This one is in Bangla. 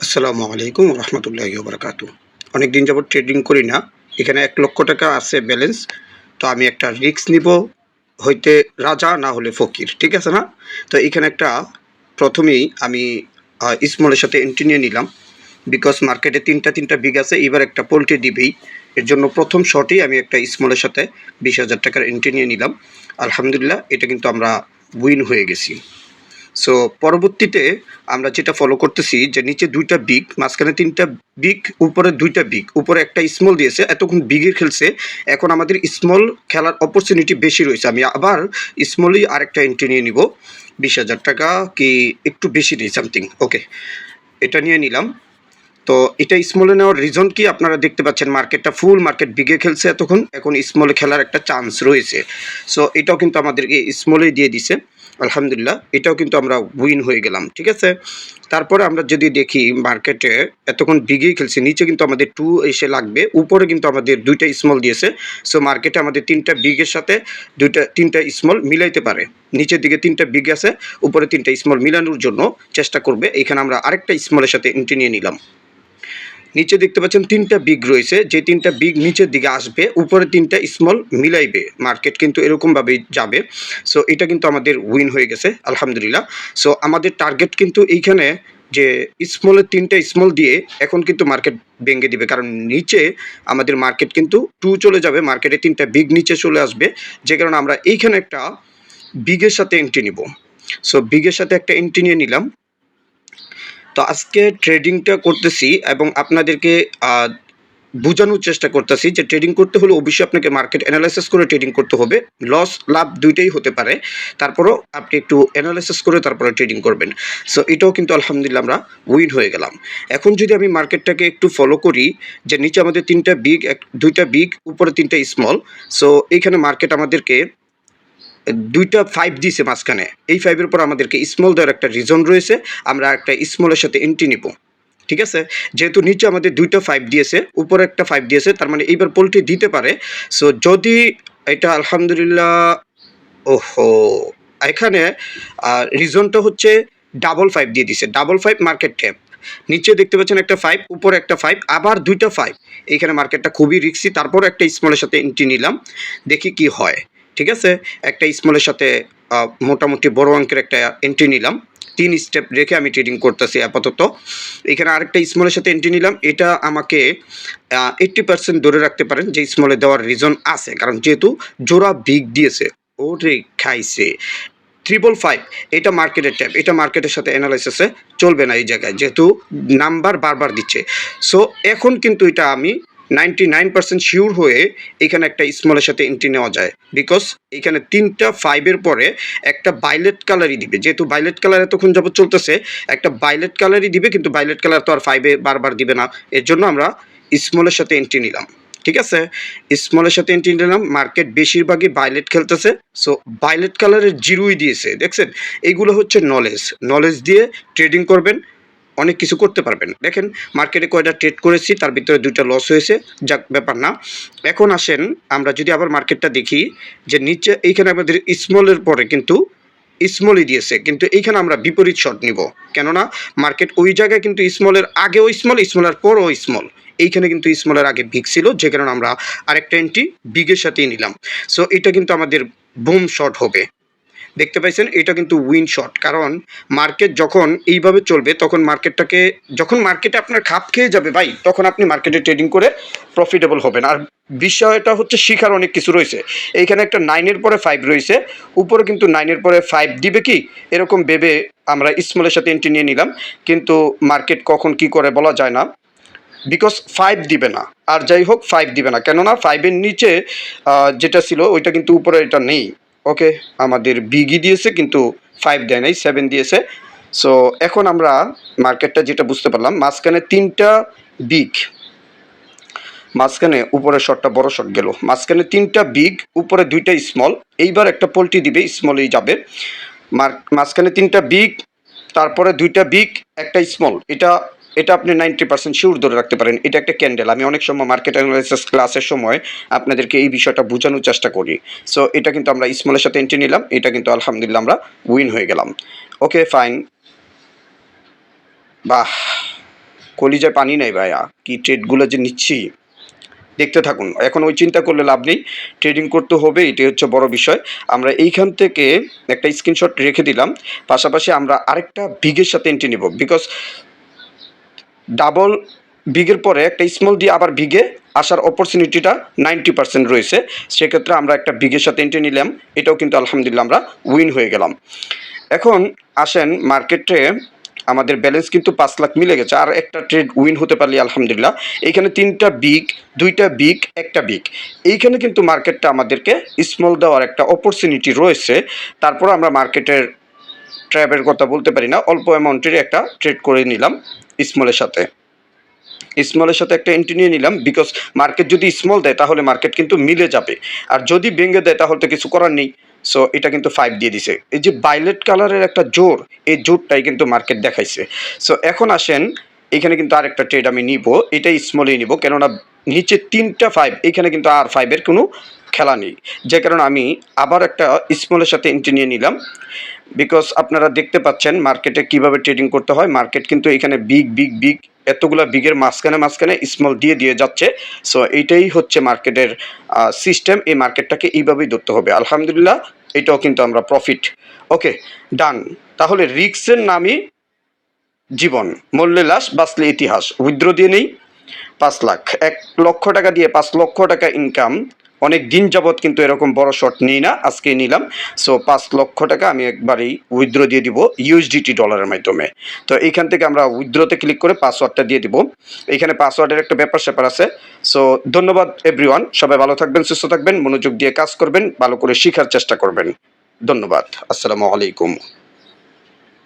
আসসালামু আলাইকুম রহমতুল্লাহি ওবরাকাতু। অনেক দিন যাবত ট্রেডিং করি না। এখানে ১,০০,০০০ টাকা আছে ব্যালেন্স। তো আমি একটা রিস্ক নিব, হইতে রাজা না হলে ফকির। ঠিক আছে না? তো এখানে একটা প্রথমেই আমি স্মলের সাথে এন্ট্রি নিয়ে নিলাম। বিকজ মার্কেটে ৩টা বিগ আছে, এবার একটা পোল্ট্রি দিবেই। এর জন্য প্রথম শটেই আমি একটা স্মলের সাথে ২০,০০০ টাকার এন্ট্রি নিয়ে নিলাম। আলহামদুলিল্লাহ, এটা কিন্তু আমরা উইন হয়ে গেছি। সো পরবর্তীতে আমরা যেটা ফলো করতেছি যে নিচে ২টা বিগ, মাঝখানে ৩টা বিগ, উপরে ২টা বিগ, উপরে একটা স্মল দিয়েছে। এতক্ষণ বিগের খেলছে, এখন আমাদের স্মল খেলার অপরচুনিটি বেশি রয়েছে। আমি আবার স্মলই আরেকটা এন্ট্রি নিয়ে নিব, ২০,০০০ টাকা কি একটু বেশি নেই সামথিং। ওকে, এটা নিয়ে নিলাম। তো এটা স্মলে নেওয়ার রিজন কি আপনারা দেখতে পাচ্ছেন, মার্কেটটা ফুল মার্কেট বিগে খেলছে এতক্ষণ, এখন স্মলে খেলার একটা চান্স রয়েছে। সো এটাও কিন্তু আমাদেরকে স্মলেই দিয়ে দিছে। আলহামদুলিল্লাহ, এটাও কিন্তু আমরা উইন হয়ে গেলাম। ঠিক আছে, তারপরে আমরা যদি দেখি মার্কেটে এতক্ষণ বিগেই খেলছে, নিচে কিন্তু আমাদের 2 এসে লাগবে, উপরে কিন্তু আমাদের 2টা স্মল দিয়েছে। সো মার্কেটে আমাদের 3টা বিগের সাথে 3টা স্মল মিলাইতে পারে। নিচের দিকে 3টা বিগ আছে, উপরে 3টা স্মল মিলানোর জন্য চেষ্টা করবে। এখানে আমরা আরেকটা স্মলের সাথে এন্ট্রি নিয়ে নিলাম। নিচে দেখতে পাচ্ছেন 3টা বিগ রয়েছে, যে 3টা বিগ নিচের দিকে আসবে, উপরে 3টা স্মল মিলাইবে। মার্কেট কিন্তু এরকমভাবেই যাবে। সো এটা কিন্তু আমাদের উইন হয়ে গেছে আলহামদুলিল্লাহ। সো আমাদের টার্গেট কিন্তু এইখানে যে স্মলের 3টা স্মল দিয়ে এখন কিন্তু মার্কেট ভেঙে দিবে, কারণ নিচে আমাদের মার্কেট কিন্তু 2 চলে যাবে, মার্কেটে 3টা বিগ নিচে চলে আসবে, যে কারণে আমরা এইখানে একটা বিগের সাথে এন্ট্রি নিব। সো বিগের সাথে একটা এন্ট্রি নিয়ে নিলাম। তো আজকে ট্রেডিংটা করতেছি এবং আপনাদেরকে বোঝানোর চেষ্টা করতেছি যে ট্রেডিং করতে হলে অবশ্যই আপনাকে মার্কেট অ্যানালাইসিস করে ট্রেডিং করতে হবে। লস লাভ দুইটাই হতে পারে, তারপরেও আপনি একটু অ্যানালাইসিস করে তারপরে ট্রেডিং করবেন। সো এটাও কিন্তু আলহামদুলিল্লাহ আমরা উইন হয়ে গেলাম। এখন যদি আমি মার্কেটটাকে একটু ফলো করি, যে নিচে আমাদের 3টা বিগ, 2টা বিগ, উপরে 3টা স্মল। সো এইখানে মার্কেট আমাদেরকে 2টা 5 দিয়েছে মাঝখানে। এই 5 এর পর আমাদেরকে স্মল দেওয়ার একটা রিজন রয়েছে, আমরা একটা স্মলের সাথে এন্ট্রি নিব। ঠিক আছে, যেহেতু নিচে আমাদের 2টা 5 দিয়েছে, উপরে একটা 5 দিয়েছে, তার মানে এইবার পোল্ট্রি দিতে পারে। সো যদি এটা আলহামদুলিল্লাহ, ওহো, এখানে রিজনটা হচ্ছে ডাবল 5 দিয়ে দিছে, ডাবল 5 মার্কেট ট্যাপ। নিচে দেখতে পাচ্ছেন একটা 5, উপরে একটা 5, আবার 2টা 5। এইখানে মার্কেটটা খুবই রিস্কি, তারপর একটা স্মলের সাথে এন্ট্রি নিলাম, দেখি কি হয়। ঠিক আছে, একটা স্মলের সাথে মোটামুটি বড় অঙ্কের একটা এন্ট্রি নিলাম। 3 স্টেপ রেখে আমি ট্রেডিং করতেছি আপাতত। এখানে আরেকটা স্মলের সাথে এন্ট্রি নিলাম, এটা আমাকে 80% ধরে রাখতে পারেন যে স্মলে দেওয়ার রিজন আছে, কারণ যেহেতু জোড়া বিগ দিয়েছে। ওরে খাইছে 555, এটা মার্কেটের ট্যাপ, এটা মার্কেটের সাথে অ্যানালাইসিসে চলবে না এই জায়গায়, যেহেতু নাম্বার বারবার দিচ্ছে। সো এখন কিন্তু এটা আমি 99% শিওর হয়ে এখানে একটা স্মলের সাথে এন্ট্রি নেওয়া যায়, বিকজ এখানে 3টা 5-এর পরে একটা ভায়োলেট কালারই দিবে। যেহেতু ভায়োলেট কালার এতক্ষণ যাবত চলতেছে, একটা ভায়োলেট কালারই দিবে, কিন্তু ভায়োলেট কালার তো আর 5-এ বারবার দিবে না। এর জন্য আমরা স্মলের সাথে এন্ট্রি নিলাম। ঠিক আছে, স্মলের সাথে এন্ট্রি নিলাম। মার্কেট বেশিরভাগই ভায়োলেট খেলতেছে, সো ভায়োলেট কালারের জিরোই দিয়েছে, দেখছেন? এইগুলো হচ্ছে নলেজ দিয়ে ট্রেডিং করবেন, অনেক কিছু করতে পারবেন। দেখেন মার্কেটে কয়টা ট্রেড করেছি, তার ভিতরে 2টা লস হয়েছে, যাক ব্যাপার না। এখন আসেন আমরা যদি আবার মার্কেটটা দেখি, যে নিচে এইখানে আমাদের স্মলের পরে কিন্তু স্মলই দিয়েছে, কিন্তু এইখানে আমরা বিপরীত শট নিব, কেননা মার্কেট ওই জায়গায় কিন্তু স্মলের আগেও স্মল, স্মলের পরও স্মল। এইখানে কিন্তু স্মলের আগে বিগ ছিল, যে কারণে আমরা আরেকটা এন্ট্রি বিগের সাথেই নিলাম। সো এটা কিন্তু আমাদের বুম শট হবে। দেখতে পাইছেন, এটা কিন্তু উইন শট, কারণ মার্কেট যখন এইভাবে চলবে, তখন মার্কেটটাকে, যখন মার্কেটে আপনার খাপ খেয়ে যাবে ভাই, তখন আপনি মার্কেটে ট্রেডিং করে প্রফিটেবল হবেন। আর বিষয়টা হচ্ছে শিখার অনেক কিছু রয়েছে। এইখানে একটা 9-এর পরে 5 রয়েছে, উপরে কিন্তু 9-এর পরে 5 দিবে কি, এরকম ভেবে আমরা স্মলের সাথে এন্ট্রি নিয়ে নিলাম। কিন্তু মার্কেট কখন কি করে বলা যায় না, বিকজ 5 দিবে না। আর যাই হোক 5 দিবে না, কেননা 5-এর নিচে যেটা ছিল ওইটা কিন্তু উপরে এটা নেই। ওকে, আমাদের বিগি দিয়েছে কিন্তু 5 দেয় নাই, 7 দিয়েছে। সো এখন আমরা মার্কেটটা যেটা বুঝতে পারলাম, মাঝখানে 3টা বিগ, মাঝখানে উপরে শটটা বড় শট গেল, মাঝখানে 3টা বিগ, উপরে 2টা স্মল। এইবার একটা পোল্ট্রি দিবে, স্মলেই যাবে। মাঝখানে 3টা বিগ, তারপরে 2টা বিগ, একটা স্মল। এটা এটা আপনি 90% শিওর ধরে রাখতে পারেন, এটা একটা ক্যান্ডেল। আমি অনেক সময় মার্কেট অ্যানালাইসিস ক্লাসের সময় আপনাদেরকে এই বিষয়টা বোঝানোর চেষ্টা করি। সো এটা কিন্তু আমরা স্মলের সাথে এন্ট্রি নিলাম, এটা কিন্তু আলহামদুলিল্লাহ আমরা উইন হয়ে গেলাম। ওকে ফাইন, বাহ, কলিজায় পানি নাই ভাইয়া, কি ট্রেডগুলো যে নিচ্ছি, দেখতে থাকুন। এখন ওই চিন্তা করলে লাভ নেই, ট্রেডিং করতে হবে, এটাই হচ্ছে বড় বিষয়। আমরা এইখান থেকে একটা স্ক্রিনশট রেখে দিলাম, পাশাপাশি আমরা আরেকটা বিগের সাথে এন্ট্রি নিব, বিকজ ডাবল বিগের পরে একটা স্মল দিয়ে আবার বিগে আসার অপরচুনিটিটা 90% রয়েছে। সেক্ষেত্রে আমরা একটা বিগের সাথে এন্ট্রি নিলাম, এটাও কিন্তু আলহামদুলিল্লাহ আমরা উইন হয়ে গেলাম। এখন আসেন মার্কেটে, আমাদের ব্যালেন্স কিন্তু 5 লাখ মিলে গেছে, আর একটা ট্রেড উইন হতে পারলে আলহামদুলিল্লাহ। এইখানে 3টা বিগ, 2টা বিগ, একটা বিগ, এইখানে কিন্তু মার্কেটটা আমাদেরকে স্মল দেওয়ার একটা অপরচুনিটি রয়েছে। তারপর আমরা মার্কেটের ট্র্যাপের কথা বলতে পারি না, অল্প অ্যামাউন্টের একটা ট্রেড করে নিলাম স্মলের সাথে। স্মলের সাথে একটা এন্ট্রি নিয়ে নিলাম, বিকজ মার্কেট যদি স্মল দেয় তাহলে মার্কেট কিন্তু মিলে যাবে, আর যদি ভেঙে দেয় তাহলে তো কিছু করার নেই। সো এটা কিন্তু 5 দিয়ে দিছে। এই যে ভায়োলেট কালারের একটা জোর, এই জোরটাই কিন্তু মার্কেট দেখাইছে। সো এখন আসেন, এখানে কিন্তু আরেকটা ট্রেড আমি নিব, এটাই স্মলেই নিব, কেননা নিচে 3টা 5, এখানে কিন্তু আর 5-এর কোনো খেলা নেই, যে কারণে আমি আবার একটা স্মলের সাথে এন্ট্রি নিয়ে নিলাম। বিকজ আপনারা দেখতে পাচ্ছেন মার্কেটে কিভাবে ট্রেডিং করতে হয়। মার্কেট কিন্তু এখানে বিগ বিগ বিগ, এতগুলা বিগের মাঝখানে স্মল দিয়ে দিয়ে যাচ্ছে। সো এইটাই হচ্ছে মার্কেটের সিস্টেম, এই মার্কেটটাকে এইভাবেই ধরতে হবে। আলহামদুলিল্লাহ, এটাও কিন্তু আমরা প্রফিট। ওকে, ডান। তাহলে রিস্কের নামই জীবন, মরলে লাশ, বাঁচলে ইতিহাস। উইথড্র দিয়ে নেই 5 লাখ, 1 লক্ষ টাকা দিয়ে 5 লক্ষ টাকা ইনকাম। অনেক দিন যাবৎ কিন্তু এরকম বড় শট নিই না, আজকে নিলাম। সো 5 লক্ষ টাকা আমি একবারেই উইথড্র দিয়ে দিব ইউএসডিটি ডলারের মাধ্যমে। তো এইখান থেকে আমরা উইথড্রতে ক্লিক করে পাসওয়ার্ডটা দিয়ে দিব। এখানে পাসওয়ার্ডের একটা ব্যাপার স্যাপার আছে। সো ধন্যবাদ এভরিওয়ান, সবাই ভালো থাকবেন, সুস্থ থাকবেন, মনোযোগ দিয়ে কাজ করবেন, ভালো করে শেখার চেষ্টা করবেন। ধন্যবাদ, আসসালামু আলাইকুম।